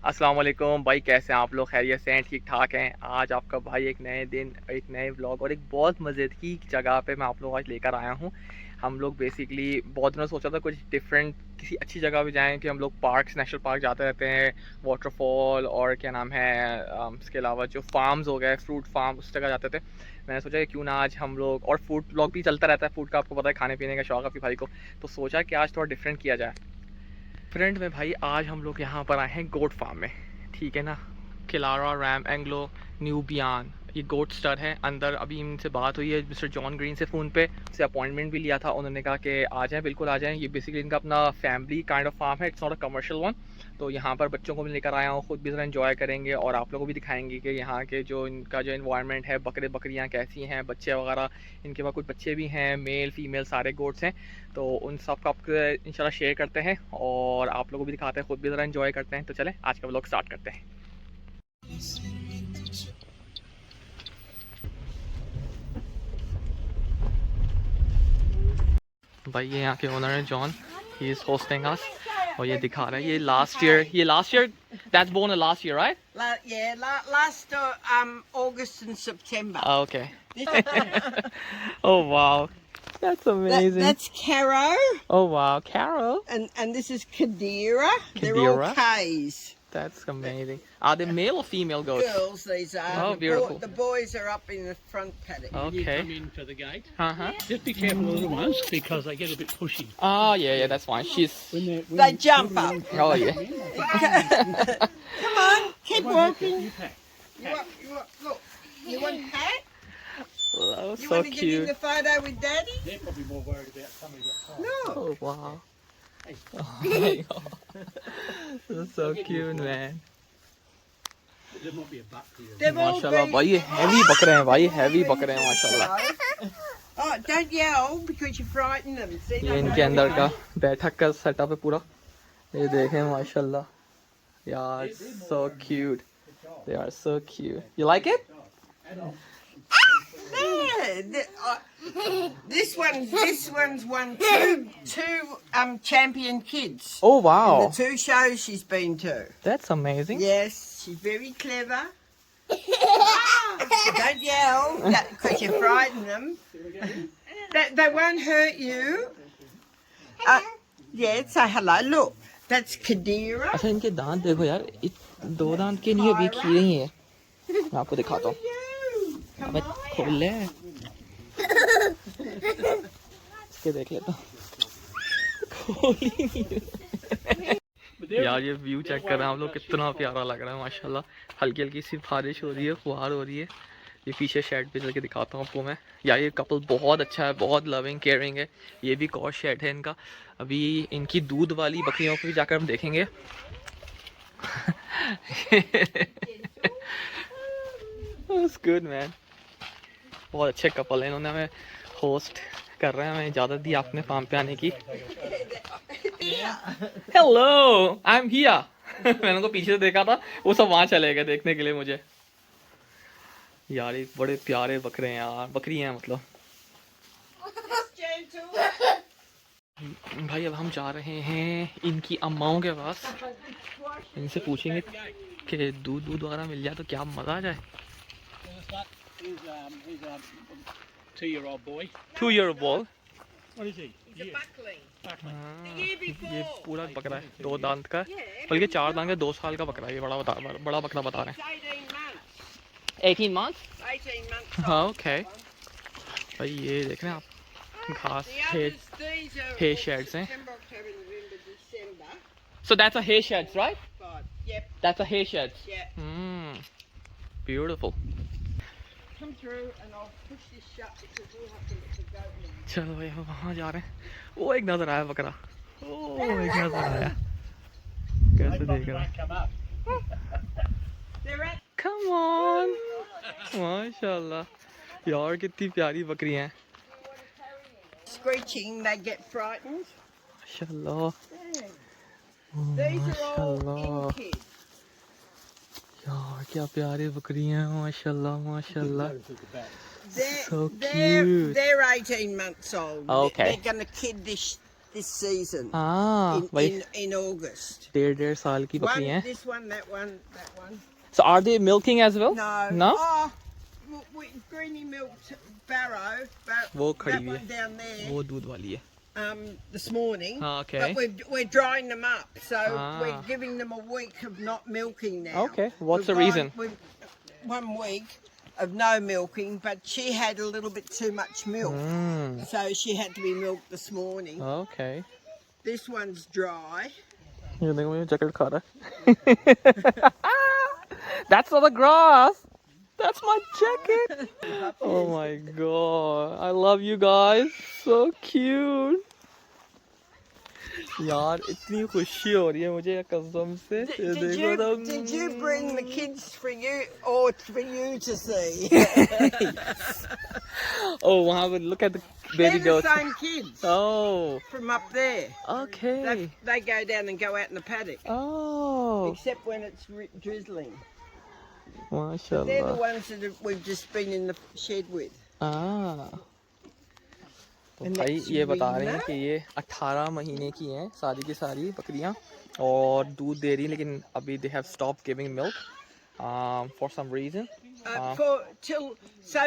अस्सलाम वालेकुम भाई, कैसे हैं आप लोग? खैरियत से हैं? ठीक ठाक हैं? आज आपका भाई एक नए दिन, एक नए व्लॉग और एक बहुत मज़े की जगह पे मैं आप लोग आज लेकर आया हूँ। हम लोग बेसिकली बहुत दिनों सोचा था कुछ डिफरेंट किसी अच्छी जगह पे जाएं कि हम लोग पार्क्स, नेशनल पार्क जाते रहते हैं, वाटरफॉल और क्या नाम है, इसके अलावा जो फार्म्स हो गए, फ्रूट फार्म, उस जगह जाते थे। मैंने सोचा कि क्यों ना आज हम लोग, और फूड ब्लॉग भी चलता रहता है, फूड का आपको पता है, खाने पीने का शौक है आपके भाई को, तो सोचा कि आज थोड़ा डिफरेंट किया जाए। फ्रेंड में भाई आज हम लोग यहाँ पर आए हैं गोट फार्म में, ठीक है ना। किलारा रैम एंग्लो न्यूबियान, ये गोट स्टर है अंदर। अभी इनसे बात हुई है मिस्टर जॉन ग्रीन से फ़ोन पे, से अपॉइंटमेंट भी लिया था। उन्होंने कहा कि आ जाएं, बिल्कुल आ जाएं। ये बेसिकली इनका अपना फैमिली काइंड ऑफ फार्म है, it's not a commercial one. तो यहाँ पर बच्चों को भी लेकर आया हूँ, ख़ुद भी ज़रा इन्जॉय करेंगे और आप लोगों को भी दिखाएंगे कि यहाँ के जो इनका जो इन्वायरमेंट है, बकरे बकरियाँ कैसी हैं, बच्चे वगैरह। इनके पास कुछ बच्चे भी हैं, मेल फीमेल सारे गोट्स हैं। तो उन सब का आपको इंशाल्लाह शेयर करते हैं और आप लोगों को भी दिखाते हैं, ख़ुद भी ज़रा इन्जॉय करते हैं। तो चलें आज का व्लॉग स्टार्ट करते हैं। भाई ये यहाँ के ओनर है John, he is hosting us और ये दिखा रहा है ये last year that's born last year right? Last August and September. Okay. Oh wow, that's amazing. That's Caro, Oh wow, Carol. and this is Kadira. They're Kadira? all K's. That's amazing. Are they male or female goats? Girls, these are. Oh, beautiful. The boys are up in the front paddock. You Okay. come in for the gate. Uh-huh. Just be careful of the little ones because they get a bit pushy. Oh yeah, that's fine. She's They jump up. oh yeah. Come on, keep walking. You pack. Look, you want hat? Oh, You so want to get in cute. the photo with Daddy? They're probably more worried about somebody that's home. No. Oh wow. Oh my god. That's so cute, man. There might be a buck here. They've all माशाल्लाह been. भाई, ये heavy बकरे हैं भाई, heavy बकरे हैं माशाल्लाह। Oh, don't yell because you frighten them. See, ये they इनके know अंदर you का बैठक का सेटअप है पूरा, ये देखें माशाल्लाह यार, so cute, they are so cute. You like it? Yeah, this one's won two champion kids. Oh wow, The two shows she's been to. that's amazing. Yes, she's very clever. Don't yell because you frighten them. They won't hurt you. Yeah, say hello. Look, that's Kadira. अच्छा इनके दांत देखो यार, दो दांत के नहीं अभी खीरे ही है। मैं आपको दिखाता हूँ, Come अबे on. खोल ले, इसके देख लेता हूँ, खोल ही नहीं है। यार ये व्यू चेक कर रहे हैं हम लोग, कितना प्यारा लग रहा है माशाल्लाह। हल्की हल्की सी बारिश हो रही है, फुहार हो रही है। ये पीछे शेड पे चल के दिखाता हूँ आपको मैं। यार ये कपल बहुत अच्छा है, बहुत लविंग केयरिंग है। ये भी कॉर शेड है इनका। अभी इनकी दूध वाली बकरियों को भी जाकर हम देखेंगे। That's good man. बहुत अच्छे कपल हैं, इन्होंने हमें होस्ट कर रहे हैं, हमें इजाज़त दी आपने फार्म पे आने की। Hello, I am here. मैंने उनको पीछे से देखा था, वो सब वहाँ चले गए देखने के लिए मुझे। यार ये बड़े प्यारे बकरे हैं यार, बकरी हैं मतलब। भाई अब हम जा रहे हैं इनकी अम्माओं के पास, इनसे पूछेंगे कि दूध वगैरह मिल जाए तो क्या मज़ा आ जाए। He's a 2-year-old boy. 2-year-old boy। What is he? He's a buckling. Buckling. ये पूरा बकरा है, 2 दांत का, बल्कि 4 दांत का, 2 साल का बकरा है। ये बड़ा बकरा बता रहे हैं। 18 months. 18 months। 18 months. हाँ ओके। भाई ये देख रहे हैं आप, घास है, These are hay all sheds हैं। September, October, November, December. So that's a hay sheds, right? 5. Yep. That's a hay sheds. Yeah. Beautiful. Come through and I'll push this shut because we'll have to let the goat in. चलो भाई हम वहाँ जा रहे हैं। वो एक नजर आया बकरा, ओ एक नजर आया, कैसे They देख probably रहा है। won't come up. They're at Come on, माशाल्लाह यार कितनी प्यारी बकरियाँ हैं screeching, they get frightened. माशाल्लाह। These are all माशाल्लाह in kids. यार क्या प्यारे बकरियाँ हैं माशाल्लाह माशाल्लाह। They're, So they're, cute. they're 18 months old. Okay. They're going to kid this this season. हाँ भाई In August. 1.5 साल की बकरी हैं. This one, that one, that one. So are they milking as well? No. No? Oh, Greenie milked Barrow. वो खड़ी that हुई one है. down there. वो दूध वाली है. This morning. Ah, okay. But we're drying them up, so Ah. we're giving them a week of not milking now. Okay. What's the We've reason? gone- 1 week of no milking, but she had a little bit too much milk, so she had to be milked this morning. Okay. This one's dry. ये देखो ये jacket खा रहा है. That's not the grass. That's my jacket. Oh my god. I love you guys. So cute. यार इतनी खुशी हो रही है मुझे कसम से. ये देखो तो. Did you bring the kids for you or for you to see? Oh वहाँ पे look at the They're baby the goats. same kids Oh. from up there. Okay. They go down and go out in the paddock, Oh. except when it's drizzling. They're the माशाल्लाह. ones that we've just been in the shed with. हाँ. तो And भाई that's ये बता रहे हैं Rina. कि ये 18 महीने की हैं सारी की सारी बकरियां और दूध दे रही हैं लेकिन अभी they have stopped giving milk for some reason. So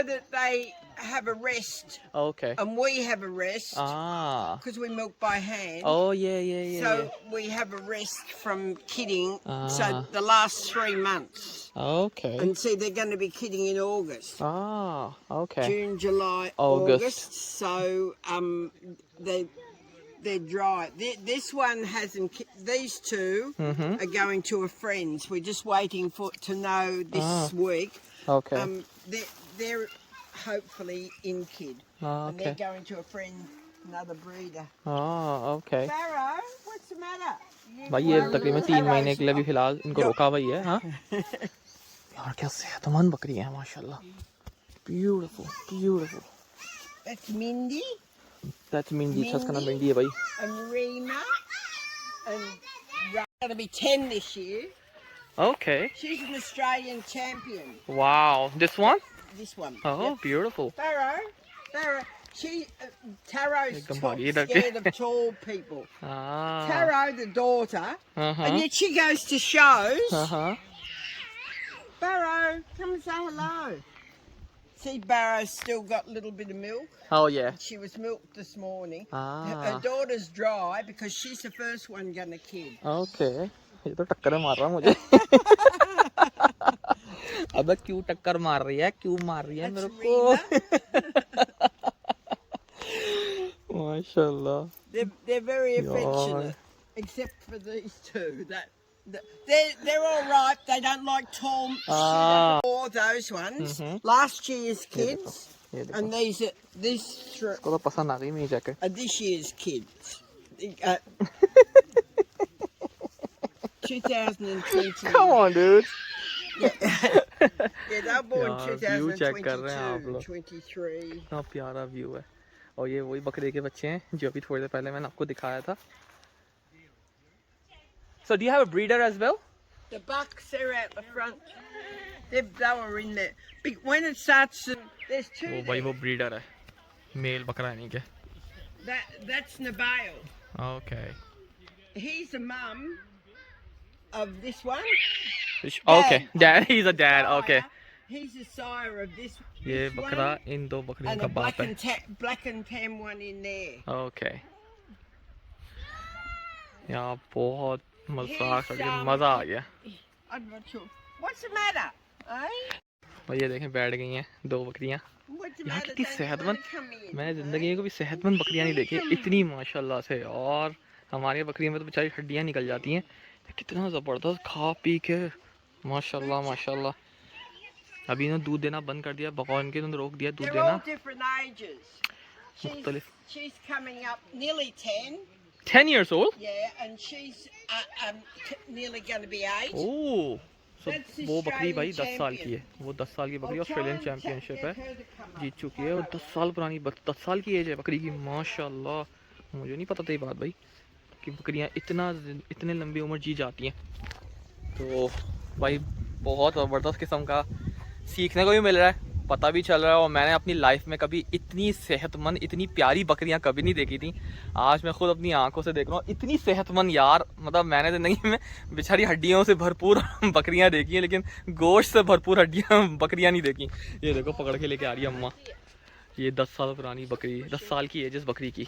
that they have a rest Okay. and we have a rest Ah. because we milk by hand. Oh yeah. So we have a rest from kidding. Ah. So the last 3 months. Okay. And see, they're going to be kidding in August. Ah. Okay. June, July, August. So they're dry. This one hasn't. These two are going to a friend's. We're just waiting to know this week. Okay. They're hopefully in kid, Ah, and they're okay. going to a friend, another breeder. Ah. Okay. Barrow, what's the matter? भाई ये तकरीबन 3 महीने के लिए भी फिलहाल इनको रोका हुआ ही है. हाँ. यार क्या सेहतमंद बकरी है माशाल्लाह. Beautiful. That's Mindy That's Mandi. इसका नाम मिंडी है भाई. and Rima, and going to be 10 this year. Okay. She's an Australian champion. Wow. This one? This one. Oh, Yep. beautiful. Barrow. Taro's एकदम tall, भागी इधर के. scared of tall people. Ah. Taro, the daughter, and Uh-huh. yet she goes to shows. Uh-huh. Barrow, come and say hello. See, Barrow's still got a little bit of milk. Oh yeah. She was milked this morning. Ah. Her daughter's dry because she's the first one gonna kid. Okay. ये तो टक्कर मार रहा मुझे. अबे क्यों टक्कर मार रही है? क्यों मार रही है मेरे को? माशाल्लाह. They're very affectionate, except for these two. They're all right. They don't like tall. Ah. Or those ones. Last year's kids, ये देखो. and these are इसको तो पसंद आ गई मेरी jacket. this year's kids. 2020. Come on, dude. Yeah, they were born यार, view check कर रहे हैं आप 2022, लोग. 23. इतना प्यारा व्यू है और ये वही बकरे के बच्चे हैं जो अभी थोड़ी देर पहले मैंने आपको दिखाया था. So do you have a breeder as well? The bucks are out the front. They were in there. When it starts, there's two. वो भाई वो ब्रीडर है. मेल बकरा है नहीं क्या? That's Nabil. Okay. He's a mum of this one. Okay. Dad. He's a dad. Okay. He's the sire of this. ये this बकरा one, इन दो बकरियों and का a बाप है. black and tan one in there. Okay. यार बहुत मजाक He's, मजा आ गया. I'm not sure. What's the matter? Eh? भाई ये देखें बैठ गई हैं दो बकरियां. What's the यार matter? कितनी Don't you सेहतमंद. wanna come in, मैंने eh? जिंदगी में कभी सेहतमंद बकरियां नहीं देखी इतनी माशाल्लाह से. और हमारी बकरियों में तो बेचारी हड्डियां निकल जाती हैं. कितना ज़बरदस्त खा पी के माशाल्लाह. अभी इन्होंने दूध देना बंद कर दिया. बकौर इनके इन्होंने रोक दिया दूध They're all देना. different ages. मुख्तलिफ. She's coming up nearly 10. 10 years old? Yeah, and she's nearly going to be 8. Oh. So, That's वो बकरी भाई Australian 10 साल की है. वो 10 साल की बकरी ऑस्ट्रेलियन चैंपियनशिप है. जीत चुकी है और 10 साल पुरानी 10 साल की एज है बकरी की. माशाल्लाह. मुझे नहीं पता था ये बात भाई कि बकरियां इतने लंबी उम्र जी जाती हैं. तो भाई बहुत ज़बरदस्त किस्म का सीखने को भी मिल रहा है. पता भी चल रहा है। और मैंने अपनी लाइफ में कभी इतनी सेहतमंद, इतनी प्यारी बकरियां कभी नहीं देखी थी। आज मैं खुद अपनी आंखों से देख रहा हूँ इतनी सेहतमंद यार। मतलब मैंने ज़िंदगी में बेचारी हड्डियों से भरपूर बकरियां देखी हैं, लेकिन गोश्त से भरपूर हड्डियां बकरियां नहीं देखी। ये देखो पकड़ के लेके आ रही है अम्मा। ये 10 साल पुरानी बकरी, 10 साल की एज इस बकरी की।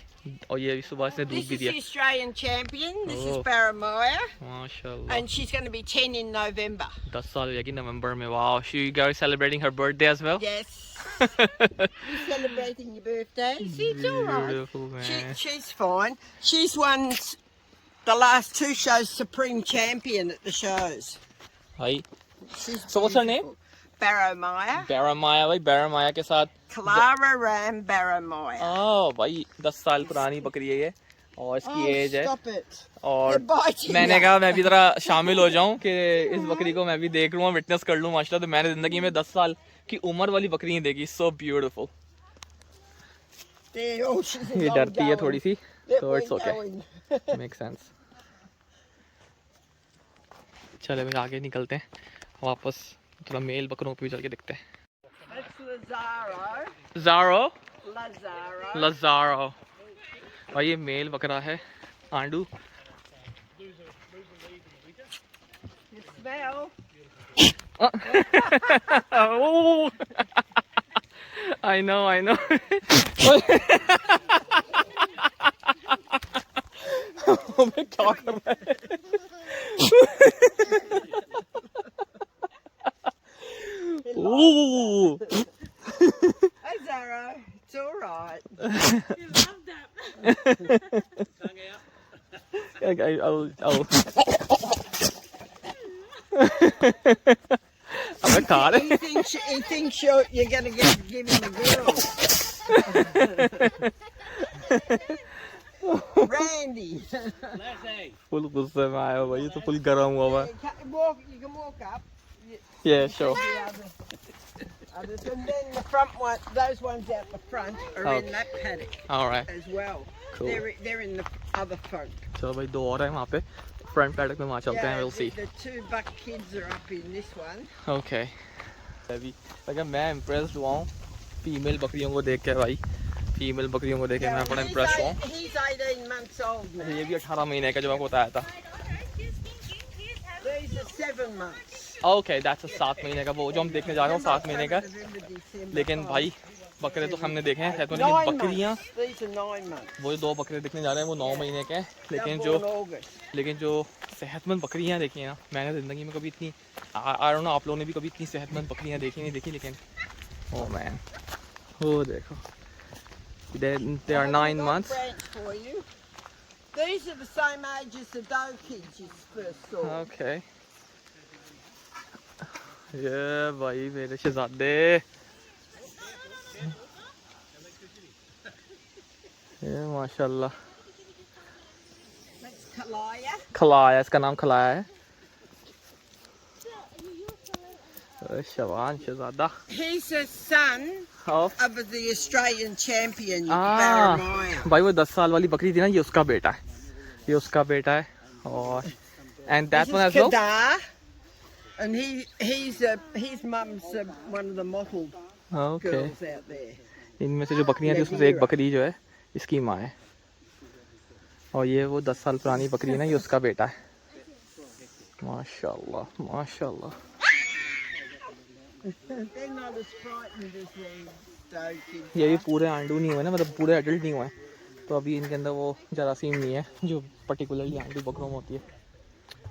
और ये सुबह इसने दूध This भी is दिया। the Australian champion. This is Oh. Barramaya, माशाल्लाह, and she's going to be 10 in November. 10 साल हो जाएगी नवंबर में। वाह, she guys celebrating her birthday as well? Yes. You're celebrating your birthday. See, it's all right. Beautiful, man. She's fine. She's won the last 2 shows Supreme Champion at the shows. भाई, She's So what's her name? beautiful. Barramaya. बैरामाया भाई, बैरामाया के साथ। Clara Ram Barramaya. भाई 10 साल पुरानी बकरी है ये, और इसकी एज है। Stop it. और They're biting मैंने you. कहा मैं भी जरा शामिल हो जाऊं कि इस बकरी को मैं भी देख लूं, विटनेस कर लूं माशाल्लाह। तो मैंने जिंदगी में 10 साल की उम्र वाली बकरी देखी। So beautiful. Oh, she's a ये long डरती है going. थोड़ी सी, Let so me it's okay. go in. Make sense. चले फिर आगे निकलते हैं वापस, थोड़ा मेल बकरों पे भी चल के देखते हैं। That's Lazaro. ज़ारो, Lazaro. लज़ारो। और ये मेल बकरा है आंडू। You smell? Oh, I know. मैं क्या कर रहा है? Ooh. Hey, Zaro. It's all right. I'll अबे खा रहे। He thinks you're going to give him a girl. Randy. Leslie. Full गुस्से में आया भाई, तो फुल गरम हुआ हुआ है। You can walk up. Yeah, sure. Others. And then the front one, those ones out the front are in Okay. that paddock All right. as well. Cool. They're in the other front. चलो भाई, दो और है वहाँ पे front paddock में, वहाँ चलते हैं। We'll see. the 2 buck kids are up in this one. Okay. अभी अगर मैं इम्प्रेस्ड हुआ हूँ फीमेल बकरियों को देख के भाई। फीमेल बकरियों को देख के मैं बड़ा इम्प्रेस हुआ हूँ। He's 18 months old now. ये भी 18 महीने का जो आपको बताया था। These are 7 months. Okay, that's 7 महीने का, वो जो हम देखने जा रहे हैं 7 महीने का। November, December, लेकिन 5. भाई बकरे तो हमने देखे हैं, तो 9 लेकिन बकरियाँ, months. These are 9 months. वो जो 2 बकरे देखने जा रहे हैं वो 9 महीने के हैं। They're born August. लेकिन जो सेहतमंद बकरियाँ देखी हैं ना, मैंने ज़िंदगी में कभी इतनी, आई डोंट नो आप लोगों ने भी कभी इतनी सेहतमंद बकरियाँ नहीं देखी। लेकिन ओह मैन, वो देखो, they are 9 months. For you. These are the same age as the doe kids you first saw. Okay. ये भाई मेरे शहजादे, ये माशाल्लाह। That's Kalaya. खलाया, इसका नाम खलाया है। शबान शहजादा He's a son of, of the Australian champion, Ah. Barramaya. भाई वो 10 साल वाली बकरी थी ना, ये उसका बेटा है। ये उसका बेटा है। और and that This one is as well. Kadar, and his mum's one of the model okay, girls out there. इनमें से जो बकरियां थी उसमें से एक बकरी जो है इसकी माँ है। और ये वो 10 साल पुरानी बकरी है ना, ये उसका बेटा है। माशाल्लाह माशाल्लाह। They're not as frightened as the doe kids. ये भी पूरे आंडू नहीं हुए ना, मतलब पूरे एडल्ट नहीं हुए, तो अभी इनके अंदर वो जरासीम नहीं है जो पर्टिकुलरली आंडू बकरों में होती है।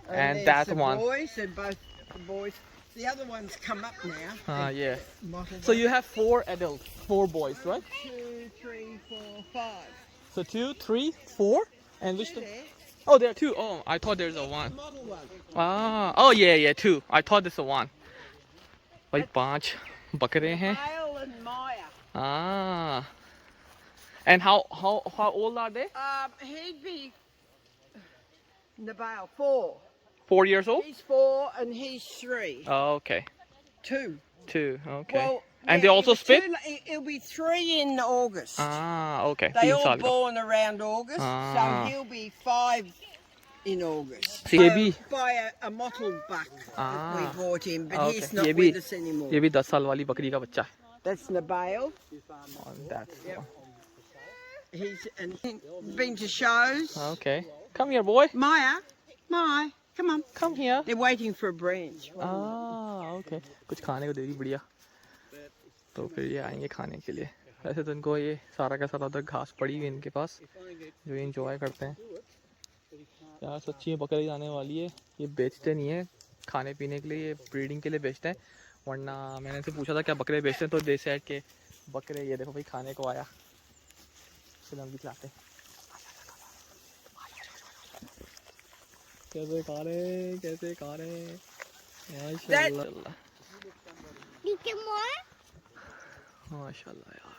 And there's that the one. boys, they're both the boys. The other one's come up now. हाँ, ये। Mottled So you have 4 adults, 4 boys, right? 2, 3, 4, 5. So 2, 3, 4, and which? There, Oh, there are 2. Oh, I thought there's a 1. model one. Oh yeah, 2. I thought this was 1. भाई 5 बकरे हैं। Hale and Maya. And how old are they? He'd be Nabil 4. 4 years old? He's 4 and he's 3. Oh, okay. 2. 2. Okay. Well, And yeah, they also it was spit? It'll be 3 in August. Okay. They 3 all साल का। born around August, Ah. so he'll be 5 in August. So ये भी- by a mottled buck that we Ah. bought him, but Okay. he's not ये भी- with us anymore. ये भी 10 साल वाली बकरी का बच्चा है। That's Nabil. And that's He's been to shows. okay. Come here, boy. Maya, come on. Come here. They're waiting for a branch. Okay कुछ खाने को दे दी बढ़िया, तो फिर ये आएंगे खाने के लिए। वैसे तो इनको ये सारा का सारा उधर घास पड़ी हुई इनके पास, जो ये इंजॉय करते हैं। यार सच्ची में बकरी आने वाली है, ये बेचते नहीं है खाने पीने के लिए, ये ब्रीडिंग के लिए बेचते हैं। वरना मैंने से पूछा था क्या बकरे बेचते हैं, तो दे सेड के बकरे ये देखो भाई खाने को आया, चलो हम भी खिलाते हैं। कैसे खा रहे माशाल्लाह माशाल्लाह यार।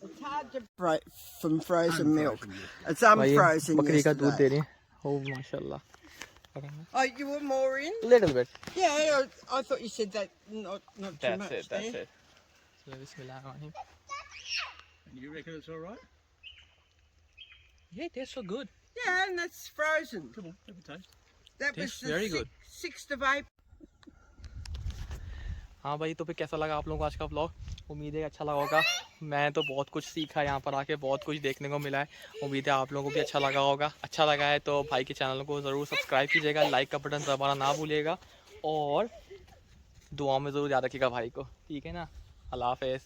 It's hard to break from frozen milk. It's भाई ये unfrozen बकरी का दूध दे yesterday. रही है, ओ माशाल्लाह। Oh, you want more in? Little bit. Yeah, I thought you said that not too much. That's there. it. So bismillahirrahmanirrahim. And you reckon it's all right? Yeah, it tastes so good. Yeah, and that's frozen. Come on, have a taste. That was Tastes the very good. 6th of April. हाँ भाई, तो फिर कैसा लगा आप लोगों को आज का व्लॉग? उम्मीद है अच्छा लगा होगा। मैं तो बहुत कुछ सीखा यहाँ पर आके, बहुत कुछ देखने को मिला है। उम्मीद है आप लोगों को भी अच्छा लगा होगा। अच्छा लगा है तो भाई के चैनल को ज़रूर सब्सक्राइब कीजिएगा, लाइक का बटन दबाना ना भूलिएगा, और दुआ में ज़रूर याद रखिएगा भाई को, ठीक है ना। अल्लाह हाफ़िज़।